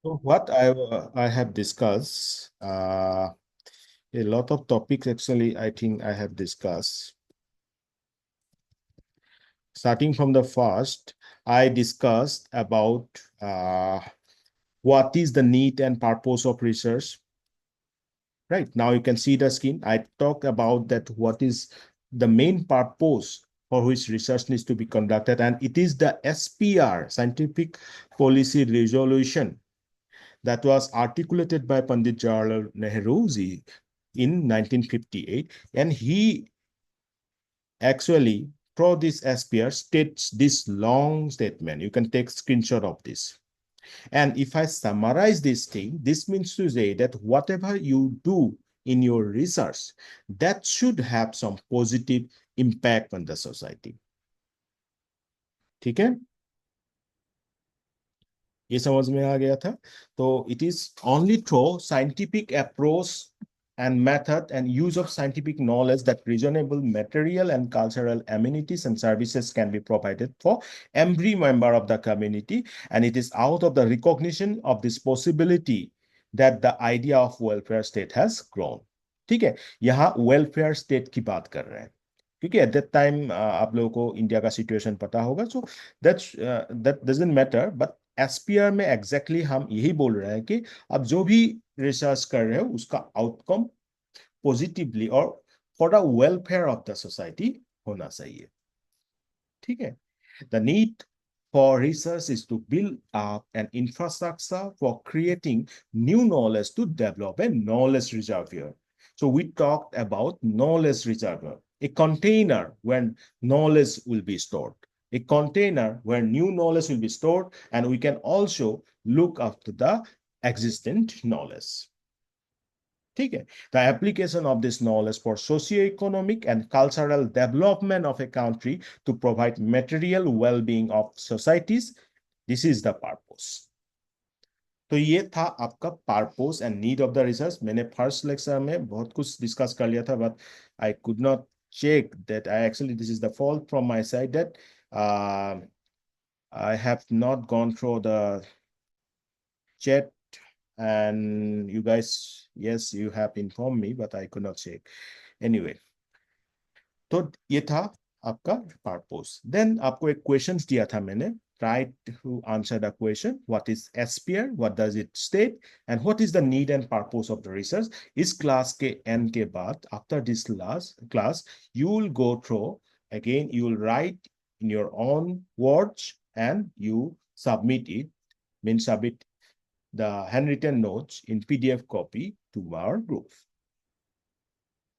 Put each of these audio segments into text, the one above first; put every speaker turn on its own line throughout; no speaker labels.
So what I have discussed, a lot of topics actually I think I have discussed. Starting from the first, I discussed about what is the need and purpose of research. Right now you can see the screen. I talked about that what is the main purpose for which research needs to be conducted, and it is the SPR, Scientific Policy Resolution, that was articulated by Pandit Jawaharlal Nehru ji in 1958, and he actually through this SPR states this long statement. You can take screenshot of this. And if I summarize this thing, this means to say that whatever you do in your research, that should have some positive impact on the society. ठीक है, ये समझ में आ गया था. तो it is only through scientific approach and method and use of scientific knowledge that reasonable material and cultural amenities and services can be provided for every member of the community, and it is out of the recognition of this possibility that the idea of welfare state has grown. ठीक है, यहाँ welfare state की बात कर रहे हैं क्योंकि at that time आप लोगों को इंडिया का सिचुएशन पता होगा. So that's that doesn't matter, but SPR में एग्जैक्टली हम यही बोल रहे हैं कि आप जो भी रिसर्च कर रहे हो उसका आउटकम पॉजिटिवली और for the welfare of the society होना चाहिए. ठीक है, the need for research is to build up an infrastructure for creating new knowledge to develop a knowledge reservoir. So we talked about knowledge reservoir, a container where knowledge will be stored, a container where new knowledge will be stored, and we can also look after the existing knowledge. ठीक है, the application of this knowledge for socio-economic and cultural development of a country to provide material well-being of societies. This is the purpose. तो ये था आपका purpose and need of the research. मैंने first lecture में बहुत कुछ discuss कर लिया था, but I could not check that. I actually, this is the fault from my side that I have not gone through the chat, and you guys, yes, you have informed me, but I could not check. Anyway, तो ये था आपका purpose. Then आपको एक questions दिया था मैंने. Try to answer the question. What is SPR? What does it state? And what is the need and purpose of the research? इस class के end के बाद, after this class, you will go through again. You will write in your own words and you submit it. Means submit the handwritten notes in PDF copy to our group.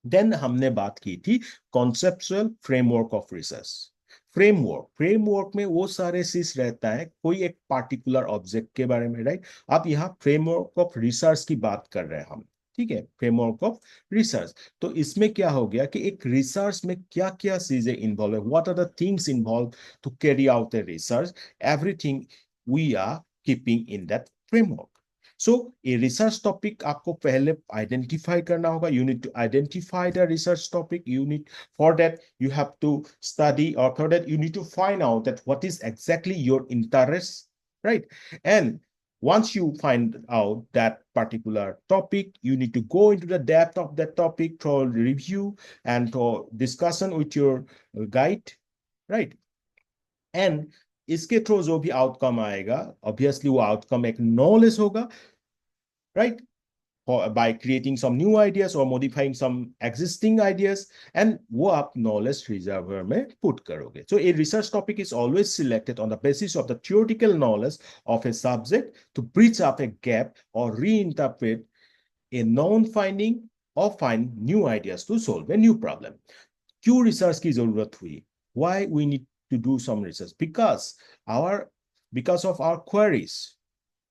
Then हमने बात की थी conceptual framework of research. Framework में वो सारे चीज रहता है कोई एक पार्टिकुलर ऑब्जेक्ट के बारे में, राइट. आप यहाँ फ्रेमवर्क ऑफ रिसर्च की बात कर रहे हैं हम. ठीक है, फ्रेमवर्क ऑफ रिसर्च. तो इसमें क्या हो गया कि एक रिसर्च में क्या क्या चीजें इन्वॉल्व है, what are the things involve to carry out the research, everything we are keeping in that framework. So ये रिसर्च टॉपिक आपको पहले आइडेंटिफाई करना होगा. You need to identify the research topic. You need for that you have to study, और for that you need to find out that what is exactly your interest, right? And once you find out that particular topic, you need to go into the depth of that topic through review and through discussion with your guide, right? And इसके through जो भी outcome आएगा, obviously वो outcome एक knowledge होगा, right? By creating some new ideas or modifying some existing ideas, and वो आप knowledge reservoir में put करोगे. So a research topic is always selected on the basis of the theoretical knowledge of a subject to bridge up a gap or reinterpret a known finding or find new ideas to solve a new problem. क्यों research की जरूरत हुई? Why we need to do some research? Because of our queries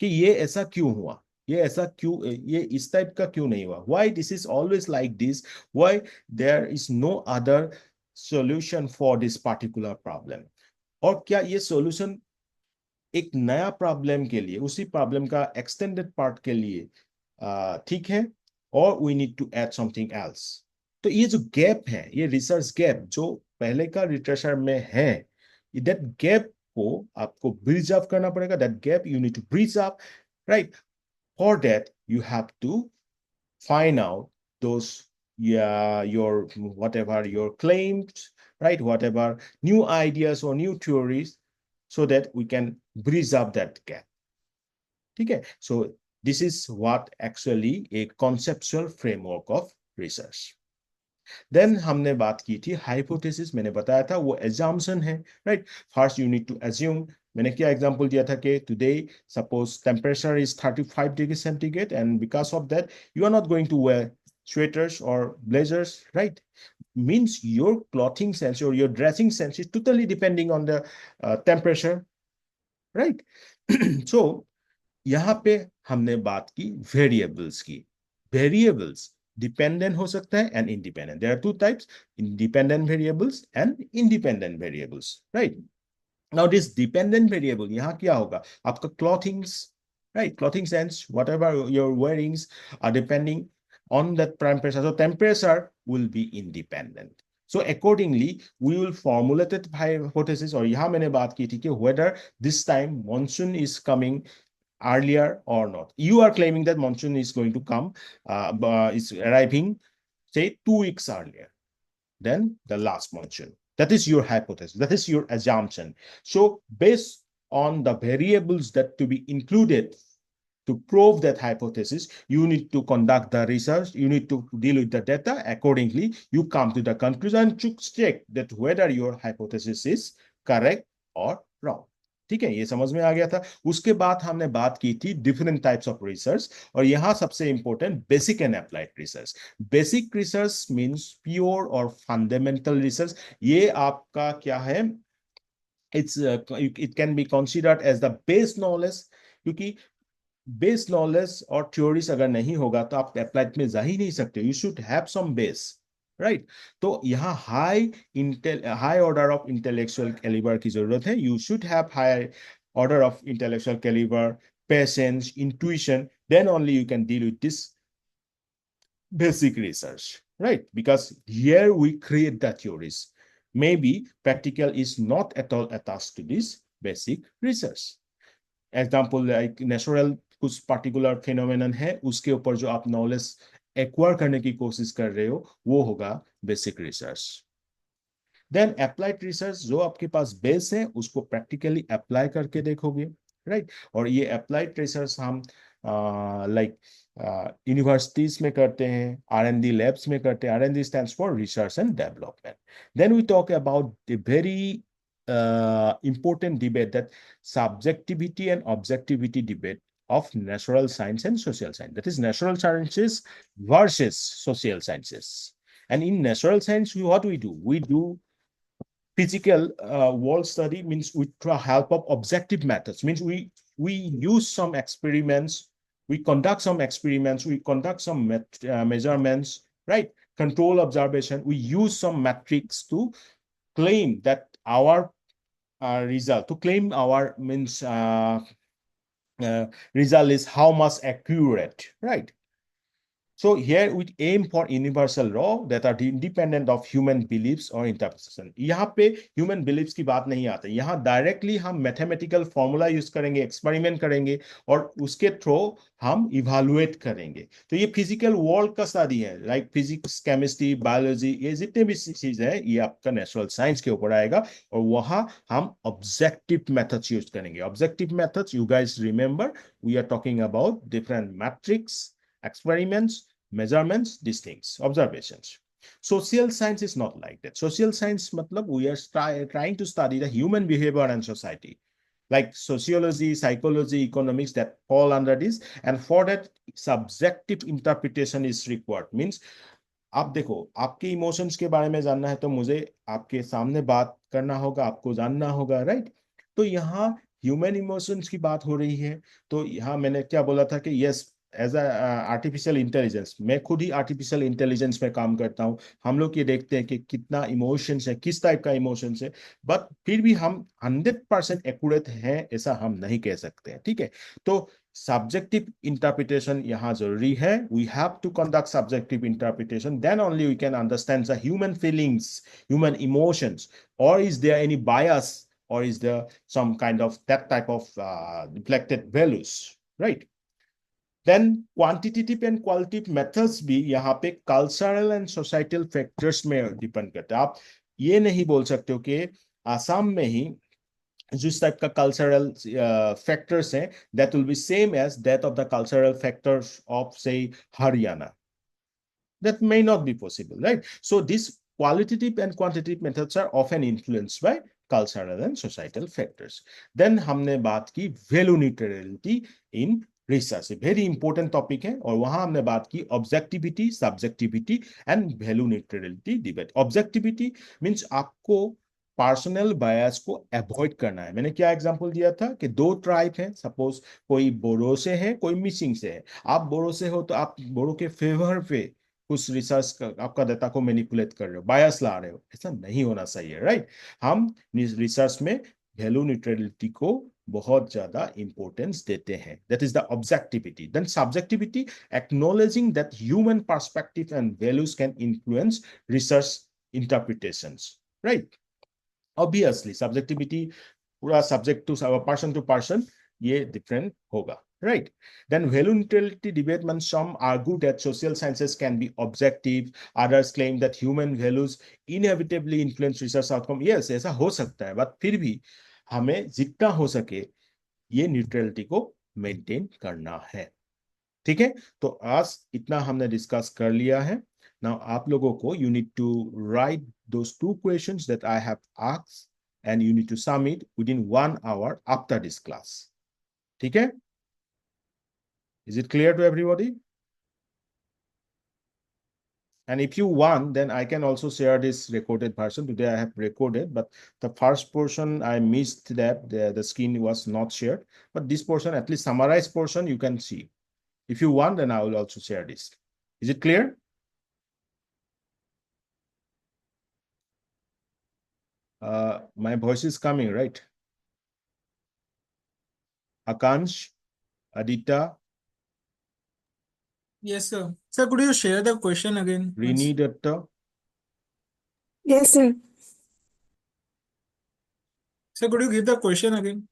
कि ये ऐसा क्यों हुआ, ये ऐसा क्यों, ये इस टाइप का क्यों नहीं हुआ, why this is always like this, why there is no other solution for this particular problem, और क्या ये solution एक नया प्रॉब्लम के लिए, उसी प्रॉब्लम का एक्सटेंडेड पार्ट के लिए ठीक है, और we need to add something else. तो ये जो गैप है, ये रिसर्च गैप जो पहले का लिटरेचर में है, दैट गैप को आपको ब्रिज अप करना पड़ेगा. That gap you need to bridge up right? For that, you have to find out those, yeah, your whatever your claims, right? Whatever new ideas or new theories, so that we can bridge up that gap. Okay, so this is what actually a conceptual framework of research. Then हमने बात की थी hypothesis, मैंने बताया था वो assumption है, right? First you need to assume, मैंने क्या एग्जांपल दिया था कि today suppose temperature is 35 degree centigrade and because of that you are not going to wear sweaters or blazers, right? Means your clothing sense or your dressing sense is totally depending on the temperature, right? So यहाँ पे हमने बात की variables की। Variables dependent हो सकता है and independent, there are two types, independent variables and independent variables, right? Now this dependent variable यहाँ क्या होगा, आपका क्लॉथिंग्स, right? Clothing sense, whatever you're wearing are depending on that temperature. So temperature will be independent. So accordingly, we will formulate it hypothesis, और यहाँ मैंने बात की थी कि whether this time monsoon is coming earlier or not. You are claiming that monsoon is going to come, is arriving, say 2 weeks earlier than the last monsoon. That is your hypothesis. That is your assumption. So based on the variables that to be included to prove that hypothesis, you need to conduct the research, you need to deal with the data. Accordingly, you come to the conclusion to check that whether your hypothesis is correct or wrong. ठीक है, ये समझ में आ गया था। उसके बाद हमने बात की थी डिफरेंट टाइप्स ऑफ रिसर्च, और यहां सबसे important basic and applied research. Basic research means pure और फंडामेंटल रिसर्च। ये आपका क्या है, it's it can be considered as the base knowledge, क्योंकि बेस नॉलेज और थ्योरीज अगर नहीं होगा तो आप अप्लाइड में जा ही नहीं सकते। You should have some base, right? तो यहाँ high order of intellectual calibre की जरूरत है। You should have high order of intellectual calibre, patience, intuition, then only you can deal with this basic research, right? Because here we create the theories. Maybe practical is not at all attached to this basic research. Example like natural कुछ particular phenomenon है, उसके ऊपर जो आप knowledge acquire करने की कोशिश कर रहे हो वो होगा basic research. Then applied research, जो आपके पास बेस है उसको प्रैक्टिकली अप्लाई करके देखोगे, राइट? और ये अप्लाइड रिसर्च हम लाइक यूनिवर्सिटीज में करते हैं, R&D लैब्स में करते हैं। R&D stands for research and development. Then we talk about the very important debate, that subjectivity and objectivity debate of natural science and social science. That is natural sciences versus social sciences. And in natural science, what we do? We do physical world study, means with the help of objective methods, means we use some experiments, we conduct some experiments, we conduct some measurements, right? Control observation, we use some metrics to claim that our result, to claim our means result is how much accurate, right? So here we aim for universal law that are independent of human beliefs or interpretation. यहाँ पे human beliefs की बात नहीं आती, यहाँ directly हम mathematical formula use करेंगे, experiment करेंगे, और उसके थ्रू हम इवेलुएट करेंगे। तो ये फिजिकल वर्ल्ड का स्टडी है, लाइक फिजिक्स, केमिस्ट्री, बायोलॉजी, ये जितने भी चीज है ये आपका नेचुरल साइंस के ऊपर आएगा, और वहां हम ऑब्जेक्टिव मेथड्स यूज करेंगे। Objective methods, you guys remember, we are talking about different metrics, experiments, measurements, these things, observations. Social science is not like that. Social science matlab we are trying to study the human behavior and society, like sociology, psychology, economics, that fall under this, and for that subjective interpretation is required। Means आप देखो, आपके emotions के बारे में जानना है तो मुझे आपके सामने बात करना होगा, आपको जानना होगा, राइट? तो यहाँ ह्यूमन इमोशंस की बात हो रही है, तो यहाँ मैंने क्या बोला था कि यस, एज आर्टिफिशियल इंटेलिजेंस, मैं खुद ही आर्टिफिशियल इंटेलिजेंस में काम करता हूँ। हम लोग ये देखते हैं कि कितना इमोशंस है, किस टाइप का इमोशंस है, बट फिर भी हम 100% एक्यूरेट हैं ऐसा हम नहीं कह सकते हैं, ठीक है? तो subjective interpretation यहाँ जरूरी है। We have to conduct subjective interpretation, then only we can understand the human feelings, human emotions, or is there any bias, or is there some kind of that type of reflected values, right? Then quantitative and qualitative methods भी यहाँ पे cultural and societal factors में depend करते हैं। आप ये नहीं बोल सकते हो कि आसाम में ही जिस टाइप का कल्चरल फैक्टर्स हैं that will be same as that of the cultural factors of से Haryana. That may not be possible, right? So these qualitative and quantitative methods are often influenced by cultural and societal factors. Then हमने बात की value neutrality in research, very important topic है, और वहां हमने बात की objectivity, subjectivity and value neutrality debate. Objectivity means आपको पर्सनल बायस को अवॉइड करना है। मैंने क्या एग्जांपल दिया था कि दो ट्राइब हैं, सपोज कोई बोरो से है, कोई मिसिंग से है। आप बोरो से हो तो आप बोरो के फेवर पे कुछ रिसर्च आपका डेटा को मैनिपुलेट कर रहे हो, बायस ला रहे हो, ऐसा नहीं होना चाहिए, राइट? हम रिसर्च में वैल्यू न्यूट्रलिटी को बहुत ज्यादा इंपॉर्टेंस देते हैं। That is the objectivity. Then subjectivity, acknowledging that human perspective and values can influence research interpretations, right? Obviously subjectivity पूरा सब्जेक्ट टू पर्सन ये डिफरेंट होगा, right? Then value neutrality debate means some argue that social sciences can be objective, others claim that human values inevitably influence research outcome. Yes, ऐसा हो सकता है, but फिर भी हमें जितना हो सके ये न्यूट्रलिटी को मेंटेन करना है। ठीक है, तो आज इतना हमने डिस्कस कर लिया है। नाउ आप लोगों को you need to write those two questions that I have asked and you need to submit within 1 hour after this class. ठीक है? Is it clear to everybody? And if you want, then I can also share this recorded version. Today I have recorded, but the first portion I missed that the screen was not shared. But this portion, at least summarized portion, you can see. If you want, then I will also share this. Is it clear? My voice is coming, right? Akansh, Adita,
Yes, sir. Sir, could you share the question again
Rini
once?
Datta.
Yes, sir.
Sir, could you give the question again?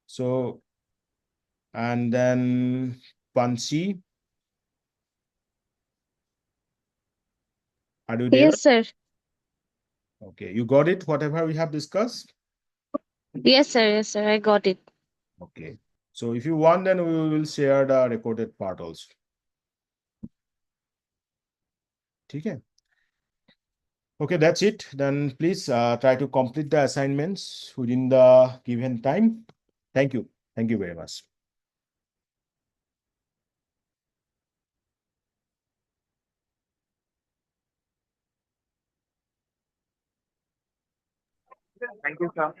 So, and then Pansi, are you there?
Yes, sir.
Okay, you got it, whatever we have discussed?
Yes, sir. Yes, sir. I got it.
Okay. So if you want, then we will share the recorded part also. Okay. Okay, that's it. Then please try to complete the assignments within the given time. Thank you. Thank you very much.
Thank you, sir.